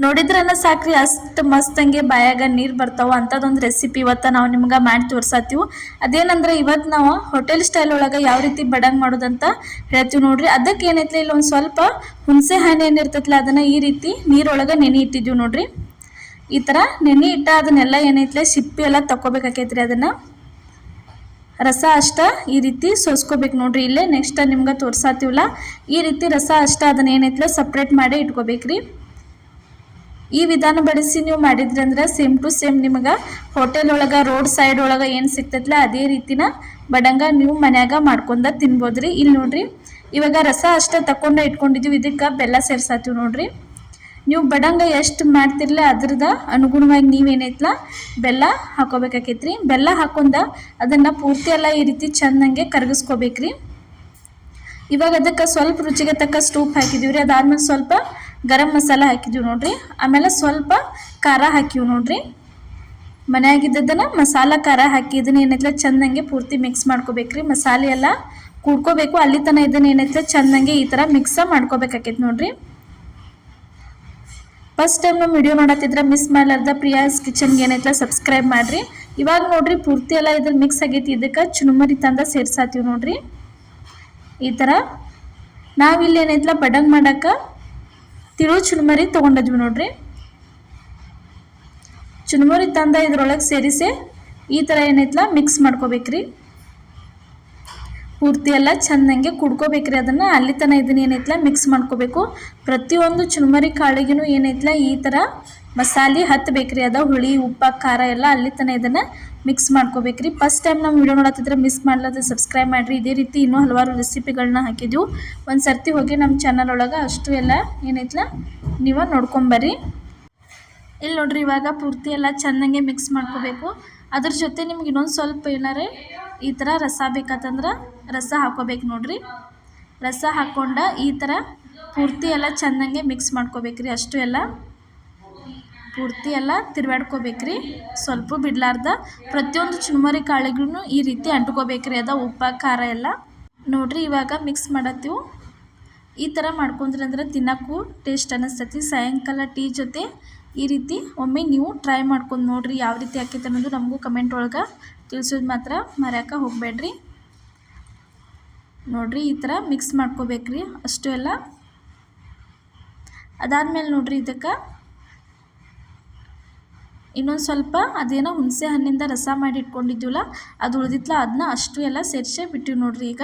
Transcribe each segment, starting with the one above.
ನೋಡಿದ್ರನ ಸಾಕ್ರಿ ಅಷ್ಟು ಮಸ್ತಂಗೆ ಬಾಯಾಗ ನೀರು ಬರ್ತಾವ ಅಂಥದ್ದೊಂದು ರೆಸಿಪಿ ಇವತ್ತು ನಾವು ನಿಮ್ಗೆ ಮಾಡಿ ತೋರ್ಸತ್ತೀವಿ. ಅದೇನಂದ್ರೆ ಇವತ್ತು ನಾವು ಹೋಟೆಲ್ ಸ್ಟೈಲ್ ಒಳಗೆ ಯಾವ ರೀತಿ ಬಡಂಗ್ ಮಾಡೋದಂತ ಹೇಳ್ತೀವಿ ನೋಡ್ರಿ. ಅದಕ್ಕೆ ಏನೈತಿ ಇಲ್ಲಿ ಒಂದು ಸ್ವಲ್ಪ ಹುಣಸೆ ಹಣ್ಣು ಏನಿರ್ತೈತಿಲ್ಲ ಅದನ್ನು ಈ ರೀತಿ ನೀರೊಳಗೆ ನೆನೆ ಇಟ್ಟಿದ್ದೀವಿ ನೋಡ್ರಿ. ಈ ಥರ ನೆನೆ ಇಟ್ಟ ಅದನ್ನೆಲ್ಲ ಏನೈತಿಲ್ಲ ಸಿಪ್ಪಿ ಎಲ್ಲ ತಗೋಬೇಕಾಕೈತ್ರಿ. ಅದನ್ನು ರಸ ಅಷ್ಟ ಈ ರೀತಿ ಸೋಸ್ಕೋಬೇಕು ನೋಡ್ರಿ. ಇಲ್ಲೇ ನೆಕ್ಸ್ಟ್ ನಿಮ್ಗೆ ತೋರ್ಸಾತೀವಲ್ಲ ಈ ರೀತಿ ರಸ ಅಷ್ಟ ಅದನ್ನ ಏನೈತಿಲ್ಲ ಸಪ್ರೇಟ್ ಮಾಡಿ ಇಟ್ಕೋಬೇಕ್ರಿ. ಈ ವಿಧಾನ ಬಳಸಿ ನೀವು ಮಾಡಿದ್ರಿ ಅಂದ್ರೆ ಸೇಮ್ ಟು ಸೇಮ್ ನಿಮಗೆ ಹೋಟೆಲ್ ಒಳಗೆ ರೋಡ್ ಸೈಡ್ ಒಳಗೆ ಏನು ಸಿಗ್ತೈತಿಲ್ಲ ಅದೇ ರೀತಿನ ಬಡಂಗ ನೀವು ಮನ್ಯಾಗ ಮಾಡ್ಕೊಂಡ ತಿನ್ಬೋದ್ರಿ. ಇಲ್ಲಿ ನೋಡ್ರಿ ಇವಾಗ ರಸ ಅಷ್ಟೇ ತಗೊಂಡು ಇಟ್ಕೊಂಡಿದ್ದೀವಿ. ಇದಕ್ಕೆ ಬೆಲ್ಲ ಸೇರ್ಸಾತೀವಿ ನೋಡ್ರಿ. ನೀವು ಬಡಂಗ ಎಷ್ಟು ಮಾಡ್ತಿರ್ಲ ಅದ್ರದ ಅನುಗುಣವಾಗಿ ನೀವೇನೈತಲ್ಲ ಬೆಲ್ಲ ಹಾಕೋಬೇಕಾಕೈತ್ರಿ. ಬೆಲ್ಲ ಹಾಕೊಂಡ ಅದನ್ನು ಪೂರ್ತಿ ಎಲ್ಲ ಈ ರೀತಿ ಚೆಂದಂಗೆ ಕರಗಿಸ್ಕೋಬೇಕ್ರಿ. ಇವಾಗ ಅದಕ್ಕೆ ಸ್ವಲ್ಪ ರುಚಿಗೆ ತಕ್ಕಷ್ಟು ಉಪ್ಪು ಹಾಕಿದ್ದೀವಿ ರೀ. ಅದಾದ್ಮೇಲೆ ಸ್ವಲ್ಪ ಗರಂ ಮಸಾಲ ಹಾಕಿದ್ದೀವಿ ನೋಡ್ರಿ. ಆಮೇಲೆ ಸ್ವಲ್ಪ ಖಾರ ಹಾಕಿವಿ ನೋಡ್ರಿ. ಮನೆಯಾಗಿದ್ದದನ್ನು ಮಸಾಲ ಖಾರ ಹಾಕಿ ಇದನ್ನ ಏನೈತಲ್ಲ ಚೆಂದಂಗೆ ಪೂರ್ತಿ ಮಿಕ್ಸ್ ಮಾಡ್ಕೋಬೇಕ್ರಿ. ಮಸಾಲೆ ಎಲ್ಲ ಕೂಡ್ಕೋಬೇಕು ಅಲ್ಲಿ ತನಕ ಇದನ್ನ ಏನೈತಲ್ಲ ಚೆಂದಂಗೆ ಈ ಥರ ಮಿಕ್ಸ ಮಾಡ್ಕೋಬೇಕಾಕೈತಿ ನೋಡ್ರಿ. ಫಸ್ಟ್ ಟೈಮ್ ನಮ್ಮ ವಿಡಿಯೋ ನೋಡತ್ತಿದ್ರೆ ಮಿಸ್ ಮಾಡಲಾರ್ದ ಪ್ರಿಯಾಸ್ ಕಿಚನ್ಗೆ ಏನೈತಲ್ಲ ಸಬ್ಸ್ಕ್ರೈಬ್ ಮಾಡಿರಿ. ಇವಾಗ ನೋಡ್ರಿ ಪೂರ್ತಿ ಎಲ್ಲ ಇದ್ರಲ್ಲಿ ಮಿಕ್ಸ್ ಆಗೈತಿ. ಇದಕ್ಕೆ ಚುನುಮರಿ ತಂದ ಸೇರ್ಸಾತೀವಿ ನೋಡ್ರಿ. ಈ ಥರ ನಾವಿಲ್ಲಿ ಏನೈತಲ್ಲ ಬಡಂಗ್ ಮಾಡಕ್ಕೆ ತಿಳು ಚುನುಮರಿ ತೊಗೊಂಡಿದ್ವಿ ನೋಡ್ರಿ. ಚುನುಮರಿ ತಂದ ಇದ್ರೊಳಗೆ ಸೇರಿಸಿ ಈ ಥರ ಏನೈತಲ್ಲ ಮಿಕ್ಸ್ ಮಾಡ್ಕೋಬೇಕ್ರಿ. ಪೂರ್ತಿ ಎಲ್ಲ ಚೆಂದಂಗೆ ಕುಡ್ಕೋಬೇಕ್ರಿ. ಅದನ್ನು ಅಲ್ಲಿ ತನಕ ಇದನ್ನ ಏನೈತಲ್ಲ ಮಿಕ್ಸ್ ಮಾಡ್ಕೋಬೇಕು. ಪ್ರತಿಯೊಂದು ಚುನುಮರಿ ಕಾಳಿಗೂ ಏನೈತಲ್ಲ ಈ ಥರ ಮಸಾಲೆ ಹತ್ತಬೇಕ್ರಿ. ಅದ ಹುಳಿ ಉಪ್ಪ ಖಾರ ಎಲ್ಲ ಅಲ್ಲಿ ತನಕ ಇದನ್ನು ಮಿಕ್ಸ್ ಮಾಡ್ಕೋಬೇಕ್ರಿ. ಫಸ್ಟ್ ಟೈಮ್ ನಮ್ಮ ವಿಡಿಯೋ ನೋಡತ್ತಿದ್ರೆ ಮಿಸ್ ಮಾಡ್ಲಾರ್ದು ಸಬ್ಸ್ಕ್ರೈಬ್ ಮಾಡಿರಿ. ಇದೇ ರೀತಿ ಇನ್ನೂ ಹಲವಾರು ರೆಸಿಪಿಗಳನ್ನ ಹಾಕಿದ್ದೀವಿ. ಒಂದು ಸರ್ತಿ ಹೋಗಿ ನಮ್ಮ ಚಾನಲ್ ಒಳಗೆ ಅಷ್ಟು ಎಲ್ಲ ಏನೈತಲ್ಲ ನೀವು ನೋಡ್ಕೊಂಬರ್ರಿ. ಇಲ್ಲಿ ನೋಡ್ರಿ ಇವಾಗ ಪೂರ್ತಿ ಎಲ್ಲ ಚೆಂದಂಗೆ ಮಿಕ್ಸ್ ಮಾಡ್ಕೋಬೇಕು. ಅದ್ರ ಜೊತೆ ನಿಮ್ಗೆ ಇನ್ನೊಂದು ಸ್ವಲ್ಪ ಏನಾರೇ ಈ ಥರ ರಸ ಬೇಕಂತಂದ್ರೆ ರಸ ಹಾಕೋಬೇಕು ನೋಡ್ರಿ. ರಸ ಹಾಕ್ಕೊಂಡ ಈ ಥರ ಪೂರ್ತಿ ಎಲ್ಲ ಚೆಂದಂಗೆ ಮಿಕ್ಸ್ ಮಾಡ್ಕೋಬೇಕ್ರಿ. ಅಷ್ಟು ಎಲ್ಲ ಪೂರ್ತಿ ಎಲ್ಲ ತಿರ್ವಾಡ್ಕೋಬೇಕ್ರಿ. ಸ್ವಲ್ಪ ಬಿಡ್ಲಾರ್ದ ಪ್ರತಿಯೊಂದು ಚುರುಮುರಿ ಕಾಳಿಗೂ ಈ ರೀತಿ ಅಂಟ್ಕೋಬೇಕ್ರಿ. ಅದ ಉಪ್ಪ ಖಾರ ಎಲ್ಲ ನೋಡ್ರಿ. ಇವಾಗ ಮಿಕ್ಸ್ ಮಾಡತ್ತೀವಿ. ಈ ಥರ ಮಾಡ್ಕೊಂಡ್ರಿ ಅಂದ್ರೆ ತಿನ್ನೋಕ್ಕೂ ಟೇಸ್ಟ್ ಅನ್ನಿಸ್ತೈತಿ. ಸಾಯಂಕಾಲ ಟೀ ಜೊತೆ ಈ ರೀತಿ ಒಮ್ಮೆ ನೀವು ಟ್ರೈ ಮಾಡ್ಕೊಂಡು ನೋಡ್ರಿ ಯಾವ ರೀತಿ ಆಕೈತೆ ಅನ್ನೋದು ನಮಗೂ ಕಮೆಂಟ್ ಒಳಗೆ ತಿಳಿಸೋದು ಮಾತ್ರ ಮರ್ಯಾಕ ಹೋಗಬೇಡ್ರಿ. ನೋಡ್ರಿ ಈ ಥರ ಮಿಕ್ಸ್ ಮಾಡ್ಕೋಬೇಕ್ರಿ ಅಷ್ಟು ಎಲ್ಲ. ಅದಾದಮೇಲೆ ನೋಡ್ರಿ ಇದಕ್ಕೆ ಇನ್ನೊಂದು ಸ್ವಲ್ಪ ಅದೇನೋ ಹುಣಸೆ ಹಣ್ಣಿಂದ ರಸ ಮಾಡಿ ಇಟ್ಕೊಂಡಿದ್ದೀವಲ್ಲ ಅದು ಉಳಿದಿತ್ತಲ್ಲ ಅದನ್ನ ಅಷ್ಟು ಎಲ್ಲ ಸೇರಿಸೇ ಬಿಟ್ಟಿವಿ ನೋಡ್ರಿ. ಈಗ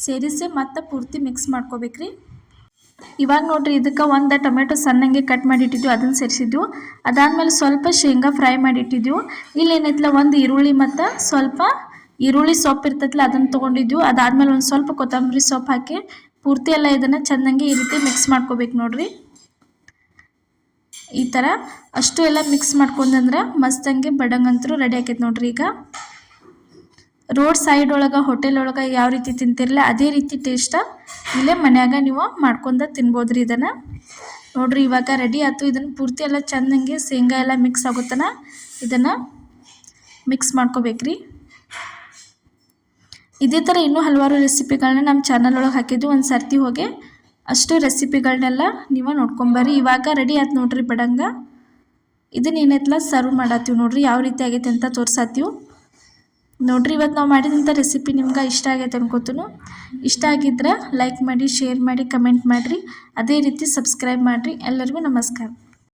ಸೇರಿಸಿ ಮತ್ತೆ ಪೂರ್ತಿ ಮಿಕ್ಸ್ ಮಾಡ್ಕೋಬೇಕ್ರಿ. ಇವಾಗ ನೋಡ್ರಿ ಇದಕ್ಕೆ ಒಂದು ಟೊಮೆಟೊ ಸಣ್ಣಂಗೆ ಕಟ್ ಮಾಡಿ ಇಟ್ಟಿದ್ದೀವಿ ಅದನ್ನು ಸೇರಿಸಿದ್ವಿ. ಅದಾದಮೇಲೆ ಸ್ವಲ್ಪ ಶೇಂಗಾ ಫ್ರೈ ಮಾಡಿ ಇಟ್ಟಿದ್ದೀವಿ. ಇಲ್ಲಿ ಏನೈತಲ್ಲ ಒಂದು ಈರುಳ್ಳಿ ಮತ್ತು ಸ್ವಲ್ಪ ಈರುಳ್ಳಿ ಸೊಪ್ಪು ಇರ್ತೈತಲ್ಲ ಅದನ್ನು ತೊಗೊಂಡಿದ್ದೀವಿ. ಅದಾದಮೇಲೆ ಒಂದು ಸ್ವಲ್ಪ ಕೊತ್ತಂಬರಿ ಸೊಪ್ಪು ಹಾಕಿ ಪೂರ್ತಿ ಎಲ್ಲ ಇದನ್ನು ಚೆಂದಂಗೆ ಈ ರೀತಿ ಮಿಕ್ಸ್ ಮಾಡ್ಕೋಬೇಕು ನೋಡ್ರಿ. ಈ ಥರ ಅಷ್ಟು ಎಲ್ಲ ಮಿಕ್ಸ್ ಮಾಡ್ಕೊಂಡ್ರೆ ಮಸ್ತಂಗೆ ಬಡಂಗಂತರೂ ರೆಡಿ ಆಕೈತೆ ನೋಡ್ರಿ. ಈಗ ರೋಡ್ ಸೈಡ್ ಒಳಗೆ ಹೋಟೆಲ್ ಒಳಗೆ ಯಾವ ರೀತಿ ತಿಂತಿರಲ್ಲ ಅದೇ ರೀತಿ ಟೇಸ್ಟ ಇಲ್ಲೇ ಮನ್ಯಾಗ ನೀವು ಮಾಡ್ಕೊಂಡು ತಿನ್ಬೋದ್ರಿ. ಇದನ್ನು ನೋಡ್ರಿ ಇವಾಗ ರೆಡಿ ಆಯ್ತು. ಇದನ್ನು ಪೂರ್ತಿ ಎಲ್ಲ ಚೆಂದಂಗೆ ಶೇಂಗಾ ಎಲ್ಲ ಮಿಕ್ಸ್ ಆಗುತ್ತಾನ ಇದನ್ನು ಮಿಕ್ಸ್ ಮಾಡ್ಕೋಬೇಕ್ರಿ. ಇದೇ ಥರ ಇನ್ನೂ ಹಲವಾರು ರೆಸಿಪಿಗಳನ್ನ ನಮ್ಮ ಚಾನಲ್ ಒಳಗೆ ಹಾಕಿದ್ದು. ಒಂದು ಸರ್ತಿ ಹೋಗಿ ಅಷ್ಟು ರೆಸಿಪಿಗಳನ್ನೆಲ್ಲ ನೀವು ನೋಡ್ಕೊಂಬರ್ರಿ. ಇವಾಗ ರೆಡಿ ಆಯ್ತು ನೋಡ್ರಿ ಬಡಂಗ. ಇದನ್ನ ಏನೈತಲ್ಲ ಸರ್ವ್ ಮಾಡತ್ತೀವಿ ನೋಡ್ರಿ ಯಾವ ರೀತಿ ಆಗೈತೆ ಅಂತ ತೋರ್ಸಾತೀವಿ ನೋಡ್ರಿ. ಇವತ್ತು ನಾವು ಮಾಡಿದಂಥ ರೆಸಿಪಿ ನಿಮ್ಗೆ ಇಷ್ಟ ಆಗೈತೆ ಅನ್ಕೋತೀನಿ. ಇಷ್ಟ ಆಗಿದ್ರೆ ಲೈಕ್ ಮಾಡಿ, ಶೇರ್ ಮಾಡಿ, ಕಮೆಂಟ್ ಮಾಡಿರಿ. ಅದೇ ರೀತಿ ಸಬ್ಸ್ಕ್ರೈಬ್ ಮಾಡಿರಿ. ಎಲ್ಲರಿಗೂ ನಮಸ್ಕಾರ.